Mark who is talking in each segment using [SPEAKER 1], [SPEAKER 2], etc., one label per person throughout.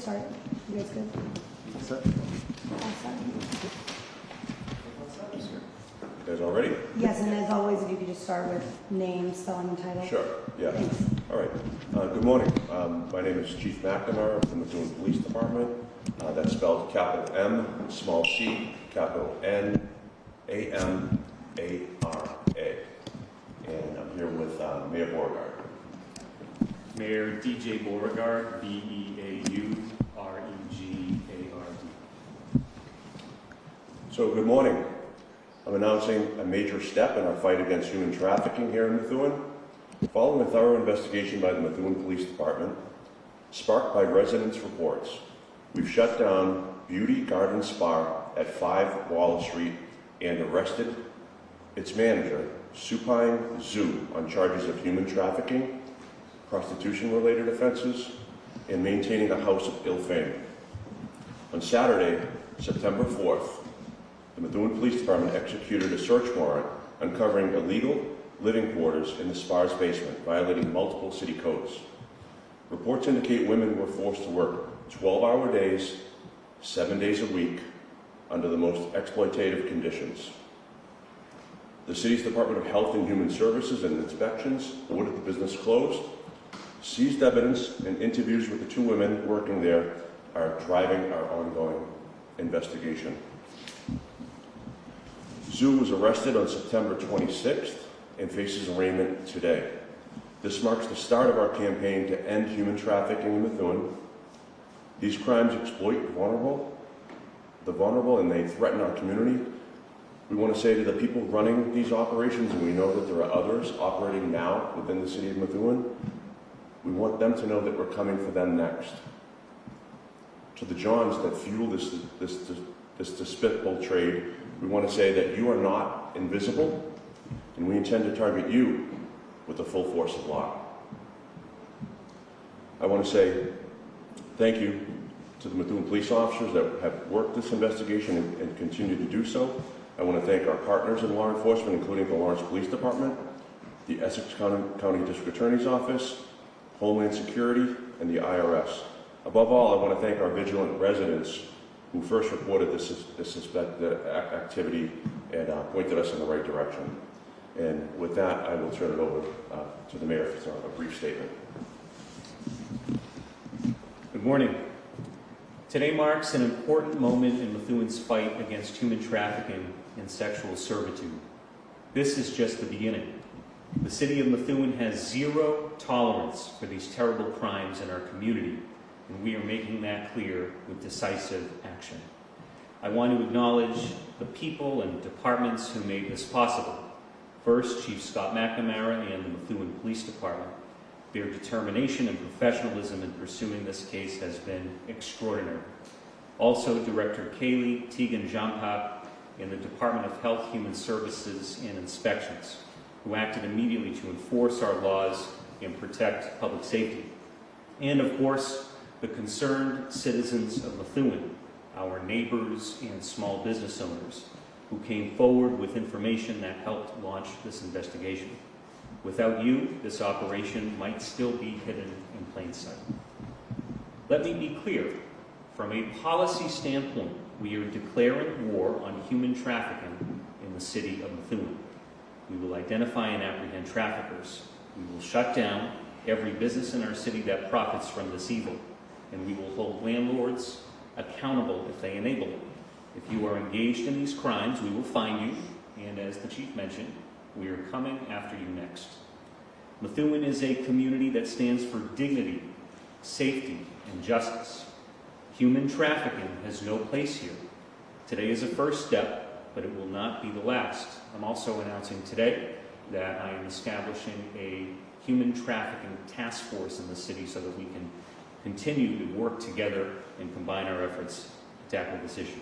[SPEAKER 1] start? You guys good?
[SPEAKER 2] That's it.
[SPEAKER 1] All set?
[SPEAKER 2] You guys all ready?
[SPEAKER 1] Yes, and as always, if you could just start with name, spelling, and title.
[SPEAKER 2] Sure, yeah.
[SPEAKER 1] Thanks.
[SPEAKER 2] All right. Good morning. My name is Chief McNamara from the Methuen Police Department. That's spelled capital M, small c, capital N, A-M-A-R-A. And I'm here with Mayor Beauregard.
[SPEAKER 3] Mayor DJ Beauregard, B-E-A-U-R-E-G-A-R-D.
[SPEAKER 2] So good morning. I'm announcing a major step in our fight against human trafficking here in Methuen. Following a thorough investigation by the Methuen Police Department, sparked by residents' reports, we've shut down Beauty Garden Spa at 5 Wallace Street and arrested its manager, Supine Zoo, on charges of human trafficking, prostitution-related offenses, and maintaining a house of ill fame. On Saturday, September 4th, the Methuen Police Department executed a search warrant uncovering illegal living quarters in the spa's basement, violating multiple city codes. Reports indicate women were forced to work 12-hour days, 7 days a week, under the most exploitative conditions. The city's Department of Health and Human Services and Inspections ordered the business closed. Seized evidence and interviews with the 2 women working there are driving our ongoing investigation. Zoo was arrested on September 26th and faces arraignment today. This marks the start of our campaign to end human trafficking in Methuen. These crimes exploit the vulnerable, and they threaten our community. We want to say to the people running these operations, and we know that there are others operating now within the city of Methuen, we want them to know that we're coming for them next. To the Johns that fuel this despicable trade, we want to say that you are not invisible, and we intend to target you with the full force of law. I want to say thank you to the Methuen police officers that have worked this investigation and continue to do so. I want to thank our partners in law enforcement, including the Lawrence Police Department, the Essex County District Attorney's Office, Homeland Security, and the IRS. Above all, I want to thank our vigilant residents who first reported this suspected activity and pointed us in the right direction. And with that, I will turn it over to the mayor for a brief statement.
[SPEAKER 3] Good morning. Today marks an important moment in Methuen's fight against human trafficking and sexual servitude. This is just the beginning. The city of Methuen has zero tolerance for these terrible crimes in our community, and we are making that clear with decisive action. I want to acknowledge the people and departments who made this possible. First, Chief Scott McNamara and the Methuen Police Department. Their determination and professionalism in pursuing this case has been extraordinary. Also, Director Kaylee Teagan-Jampak in the Department of Health, Human Services, and Inspections, who acted immediately to enforce our laws and protect public safety. And of course, the concerned citizens of Methuen, our neighbors and small business owners, who came forward with information that helped launch this investigation. Without you, this operation might still be hidden in plain sight. Let me be clear. From a policy standpoint, we are declaring war on human trafficking in the city of Methuen. We will identify and apprehend traffickers. We will shut down every business in our city that profits from this evil, and we will hold landlords accountable if they enable it. If you are engaged in these crimes, we will find you, and as the chief mentioned, we are coming after you next. Methuen is a community that stands for dignity, safety, and justice. Human trafficking has no place here. Today is a first step, but it will not be the last. I'm also announcing today that I am establishing a human trafficking task force in the city so that we can continue to work together and combine our efforts to tackle this issue.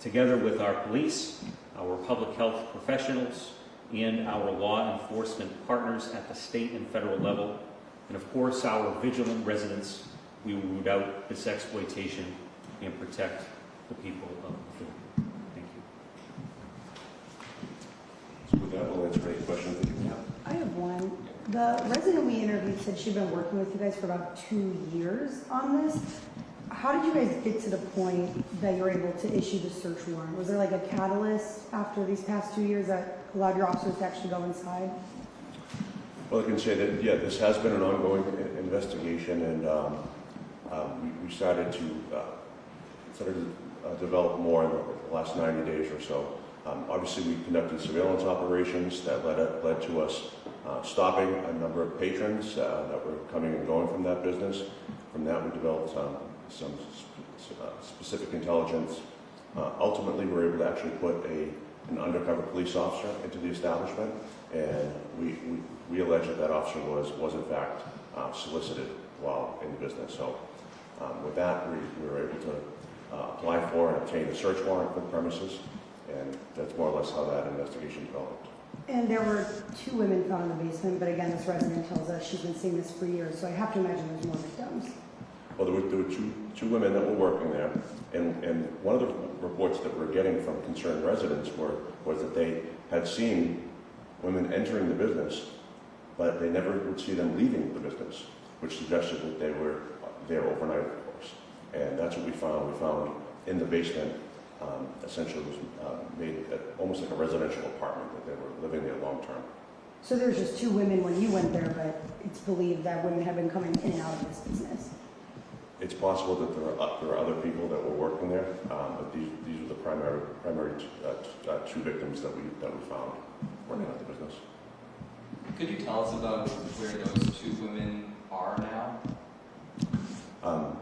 [SPEAKER 3] Together with our police, our public health professionals, and our law enforcement partners at the state and federal level, and of course our vigilant residents, we will root out this exploitation and protect the people of Methuen. Thank you.
[SPEAKER 2] So with that, we'll answer any questions that you have.
[SPEAKER 1] I have one. The resident we interviewed said she'd been working with you guys for about 2 years on this. How did you guys get to the point that you were able to issue the search warrant? Was there like a catalyst after these past 2 years that allowed your officers to actually go inside?
[SPEAKER 2] Well, I can say that, yeah, this has been an ongoing investigation, and we started to develop more in the last 90 days or so. Obviously, we conducted surveillance operations that led to us stopping a number of patrons that were coming and going from that business. From that, we developed some specific intelligence. Ultimately, we were able to actually put an undercover police officer into the establishment, and we allege that officer was in fact solicited while in the business. So with that, we were able to apply for and obtain a search warrant for the premises, and that's more or less how that investigation developed.
[SPEAKER 1] And there were 2 women found in the basement, but again, this resident tells us she's been seeing this for years, so I have to imagine there's more victims.
[SPEAKER 2] Well, there were two women that were working there, and one of the reports that we're getting from concerned residents was that they had seen women entering the business, but they never would see them leaving the business, which suggested that they were there overnight, of course. And that's what we found. We found in the basement, essentially was made almost like a residential apartment, that they were living there long term.
[SPEAKER 1] So there's just 2 women when you went there, but it's believed that women have been coming in and out of this business.
[SPEAKER 2] It's possible that there are other people that were working there, but these are the primary 2 victims that we found working at the business.
[SPEAKER 4] Could you tell us about where those 2 women are now?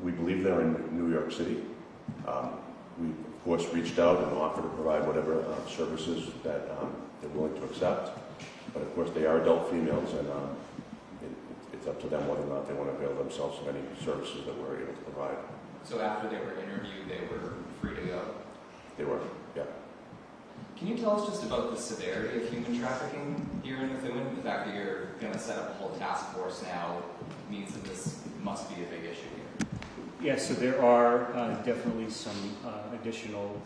[SPEAKER 2] We believe they're in New York City. We, of course, reached out and offered to provide whatever services that they're willing to accept. But, of course, they are adult females, and it's up to them whether or not they want to avail themselves of any services that we're able to provide.
[SPEAKER 4] So after they were interviewed, they were free to go?
[SPEAKER 2] They were, yeah.
[SPEAKER 4] Can you tell us just about the severity of human trafficking here in Methuen? The fact that you're going to set up a whole task force now means that this must be a big issue here.
[SPEAKER 3] Yes, so there are definitely some additional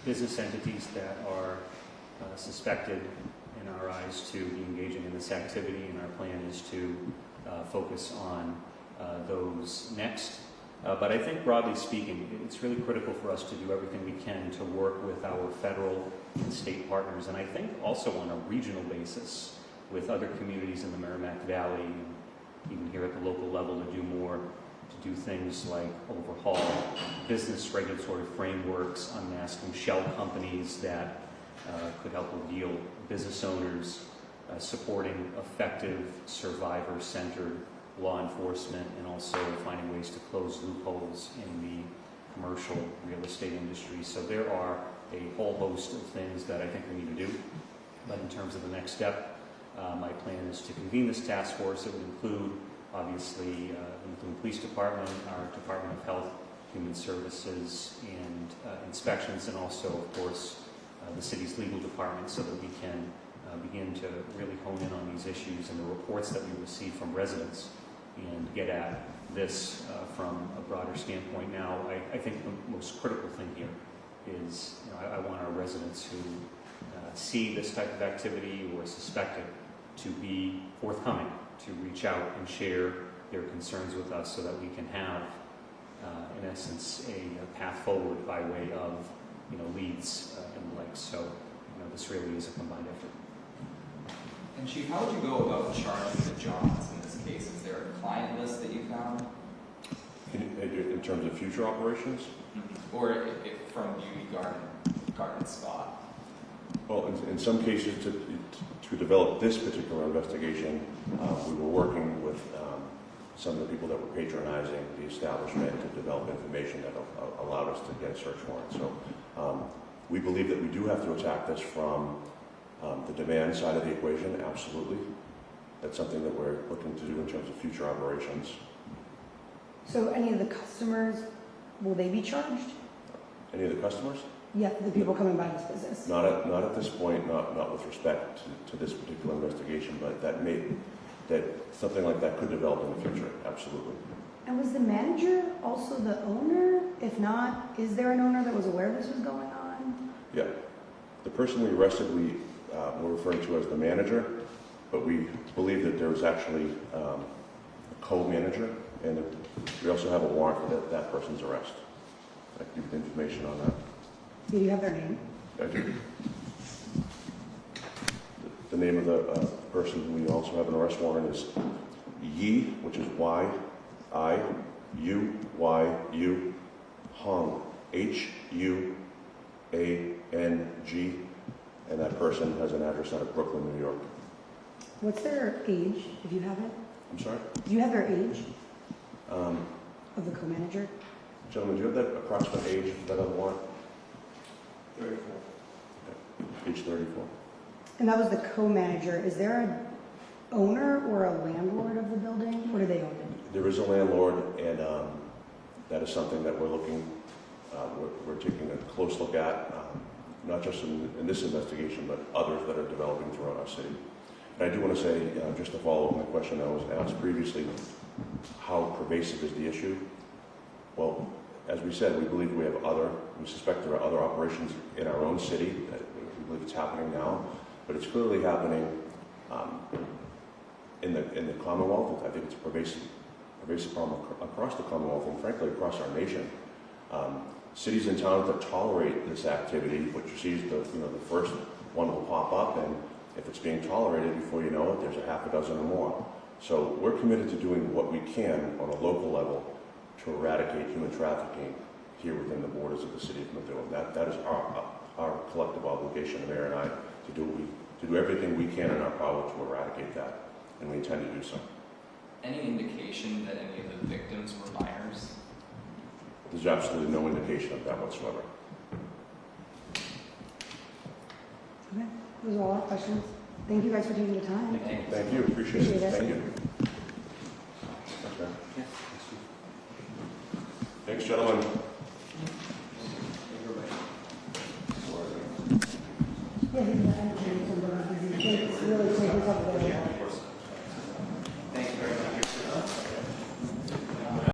[SPEAKER 3] business entities that are suspected in our eyes to be engaging in this activity, and our plan is to focus on those next. But I think broadly speaking, it's really critical for us to do everything we can to work with our federal and state partners, and I think also on a regional basis with other communities in the Merrimack Valley, and even here at the local level, to do more, to do things like overhaul business regulatory frameworks, unmasking shell companies that could help reveal business owners, supporting effective survivor-centered law enforcement, and also finding ways to close loopholes in the commercial real estate industry. So there are a whole host of things that I think we need to do. But in terms of the next step, my plan is to convene this task force. It would include, obviously, the Methuen Police Department, our Department of Health, Human Services, and Inspections, and also, of course, the city's legal department, so that we can begin to really hone in on these issues and the reports that we receive from residents, and get at this from a broader standpoint. Now, I think the most critical thing here is, I want our residents who see this type of activity or suspect it to be forthcoming, to reach out and share their concerns with us, so that we can have, in essence, a path forward by way of, leads and the like. So, this really is a combined effort.
[SPEAKER 4] And Chief, how would you go about charging the Johns in this case? Is there a client list that you found?
[SPEAKER 2] In terms of future operations?
[SPEAKER 4] Mm-hmm. Or if from Beauty Garden Spot?
[SPEAKER 2] Well, in some cases, to develop this particular investigation, we were working with some of the people that were patronizing the establishment to develop information that allowed us to get a search warrant. So we believe that we do have to attack this from the demand side of the equation, absolutely. That's something that we're looking to do in terms of future operations.
[SPEAKER 1] So any of the customers, will they be charged?
[SPEAKER 2] Any of the customers?
[SPEAKER 1] Yeah, the people coming by this business.
[SPEAKER 2] Not at this point, not with respect to this particular investigation, but that something like that could develop in the future, absolutely.
[SPEAKER 1] And was the manager also the owner? If not, is there an owner that was aware this was going on?
[SPEAKER 2] Yeah. The person we arrested, we're referring to as the manager, but we believe that there was actually a co-manager, and we also have a warrant for that person's arrest. I can give you information on that.
[SPEAKER 1] Do you have their name?
[SPEAKER 2] I do. The name of the person who we also have an arrest warrant is Yi, which is Y-I-U-Y-U, Hung, H-U-A-N-G, and that person has an address out of Brooklyn, New York.
[SPEAKER 1] What's their age, if you have it?
[SPEAKER 2] I'm sorry?
[SPEAKER 1] Do you have their age
[SPEAKER 2] Um,
[SPEAKER 1] of the co-manager?
[SPEAKER 2] Gentlemen, do you have that approximate age of that other warrant? 34. Age 34.
[SPEAKER 1] And that was the co-manager. Is there an owner or a landlord of the building? Or do they own it?
[SPEAKER 2] There is a landlord, and that is something that we're looking, we're taking a close look at, not just in this investigation, but others that are developing throughout our city. And I do want to say, just to follow up on the question that was asked previously, how pervasive is the issue? Well, as we said, we believe we suspect there are other operations in our own city that we believe it's happening now, but it's clearly happening in the Commonwealth. I think it's a pervasive problem across the Commonwealth and frankly across our nation. Cities and towns that tolerate this activity, what you see is the first one will pop up, and if it's being tolerated, before you know it, there's a half a dozen or more. So we're committed to doing what we can on a local level to eradicate human trafficking here within the borders of the city of Methuen. That is our collective obligation, the mayor and I, to do everything we can in our power to eradicate that, and we intend to do so.
[SPEAKER 4] Any indication that any of the victims were minors?
[SPEAKER 2] There's absolutely no indication of that whatsoever.
[SPEAKER 1] Okay, those are all our questions. Thank you guys for taking the time.
[SPEAKER 2] Thank you, appreciate it.
[SPEAKER 1] Appreciate it.
[SPEAKER 2] Thank you. Okay. Thanks, gentlemen.
[SPEAKER 1] Yeah, it's really quick. It's up there.